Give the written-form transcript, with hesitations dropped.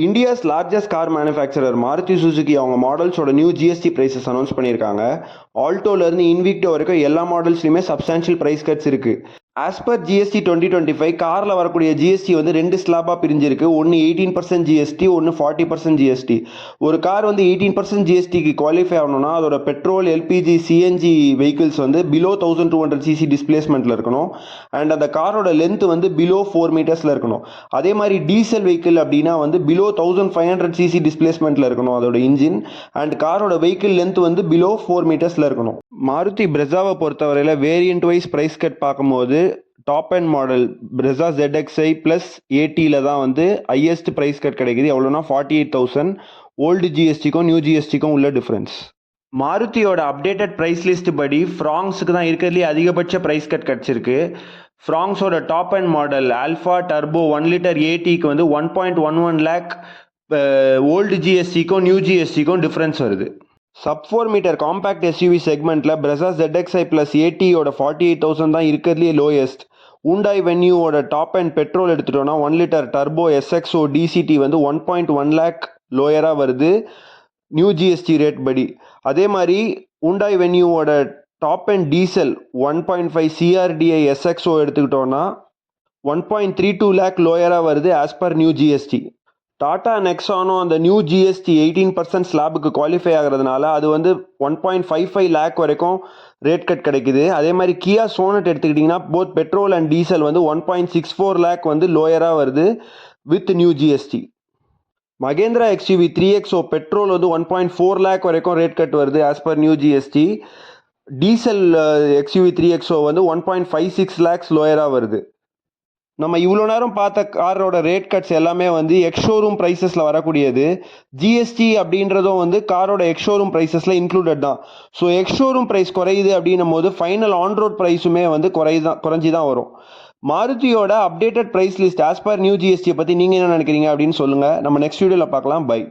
India's largest car manufacturer Maruti Suzuki அவங்க மாடல்ஸோட new GST prices announce பண்ணியிருக்காங்க. ஆல்டோலேருந்து Invicto வரைக்கும் எல்லா மாடல்ஸ்லையுமே சப்ஸ்டான்ஷியல் ப்ரைஸ் கட்ஸ் இருக்குது. ஆஸ் பர் ஜிஎஸ்டி 2025 காரில் வரக்கூடிய ஜிஎஸ்டி வந்து 2 ஸ்லாபாக பிரிஞ்சிருக்கு. ஒன்று 18% ஜிஎஸ்டி, ஒன்று 40% ஜிஎஸ்டி. ஒரு கார் வந்து 18% ஜிஎஸ்டிக்கு குவாலிஃபை ஆகணும்னா அதோட பெட்ரோல், எல்பிஜி, சிஎன்ஜி வெஹிக்கிள்ஸ் வந்து பிலோ 1200 சிசி டிஸ்பிளேஸ்மெண்ட்டில் இருக்கணும். அண்ட் அந்த காரோட லென்த் வந்து பிலோ 4 மீட்டர்ஸில் இருக்கணும். அதே மாதிரி டீசல் வெஹிக்கிள் அப்படின்னா வந்து பிலோ 1500 சிசி டிஸ்பிளேஸ்மெண்ட்டில் இருக்கணும் அதோட இன்ஜின். அண்ட் காரோட வெஹிக்கிள் லென்த் வந்து பிலோ 4 மீட்டர்ஸில் இருக்கணும். மாருதி பிரெஸாவை பொறுத்தவரையில் வேரியண்ட் வைஸ் ப்ரைஸ் கட் பார்க்கும்போது top end model Brezza ZXi plus ஏடியில் தான் வந்து ஹையஸ்ட் ப்ரைஸ் கட் கிடைக்குது. எவ்வளோனா 48,000. ஓல்டு ஜிஎஸ்டிக்கும் நியூ ஜிஎஸ்டிக்கும் உள்ள டிஃப்ரென்ஸ். மாருதியோட அப்டேட்டட் ப்ரைஸ் லிஸ்ட் படி ஃப்ராங்ஸுக்கு தான் இருக்கிறதுலேயே அதிகபட்ச ப்ரைஸ் கட் கிடச்சிருக்கு. ஃப்ராங்ஸோட top end model Alpha turbo 1 litre ஏடிக்கு வந்து 1.11 லேக். ஓல்டு ஜிஎஸ்டிக்கும் நியூ ஜிஎஸ்டிக்கும் டிஃப்ரென்ஸ் வருது. சப் 4 மீட்டர் காம்பேக்ட் எஸ்யூவி செக்மெண்ட்டில் பிரெஸா ZXi ப்ளஸ் ஏடியோட 48,000 தான் இருக்கிறதுலே லோயஸ்ட். ஹூண்டாய் வென்யூவோட டாப் அண்ட் பெட்ரோல் எடுத்துட்டோன்னா 1 லிட்டர் டர்போ SXO DCT வந்து 1.1 லேக் லோயராக வருது நியூ ஜிஎஸ்டி ரேட் படி. அதே மாதிரி ஹூண்டாய் வென்யூவோட top end diesel 1.5 CRDI SXO எடுத்துக்கிட்டோன்னா 1.32 லேக் லோயராக வருது as per new GST. Tata நெக்ஸானும் அந்த நியூ ஜிஎஸ்டி 18% ஸ்லாபுக்கு குவாலிஃபை ஆகிறதுனால அது வந்து 1.55 லேக் வரைக்கும் ரேட் கட் கிடைக்குது. அதே மாதிரி கியா சோனட் எடுத்துக்கிட்டிங்கன்னா போத் பெட்ரோல் அண்ட் டீசல் வந்து 1.64 லேக் வந்து லோயராக வருது with new GST. Mahindra XUV 3XO petrol வந்து 1.4 லேக் வரைக்கும் ரேட் கட் வருது as per new GST. Diesel XUV 3XO வந்து 1.56 லேக்ஸ் லோயராக வருது. நம்ம இவ்வளோ நேரம் பார்த்த காரோட ரேட் கட்ஸ் எல்லாமே வந்து எக்ஸ்ஷோரூம் ப்ரைஸஸில் வரக்கூடியது. ஜிஎஸ்டி அப்படின்றதும் வந்து காரோட எக்ஸ்ஷோரூம் ப்ரைஸஸில் இன்க்ளூடட் தான். ஸோ எக்ஸ்ஷோரூம் ப்ரைஸ் குறையுது அப்படின்னும் போது ஃபைனல் ஆன் ரோட் ப்ரைஸுமே வந்து குறைஞ்சி தான் வரும். மாருதியோட updated price list as per new ஜிஎஸ்டியை பற்றி நீங்கள் என்ன நினைக்கிறீங்க அப்படின்னு சொல்லுங்கள். நம்ம நெக்ஸ்ட் வீடியோவில் பார்க்கலாம். பை.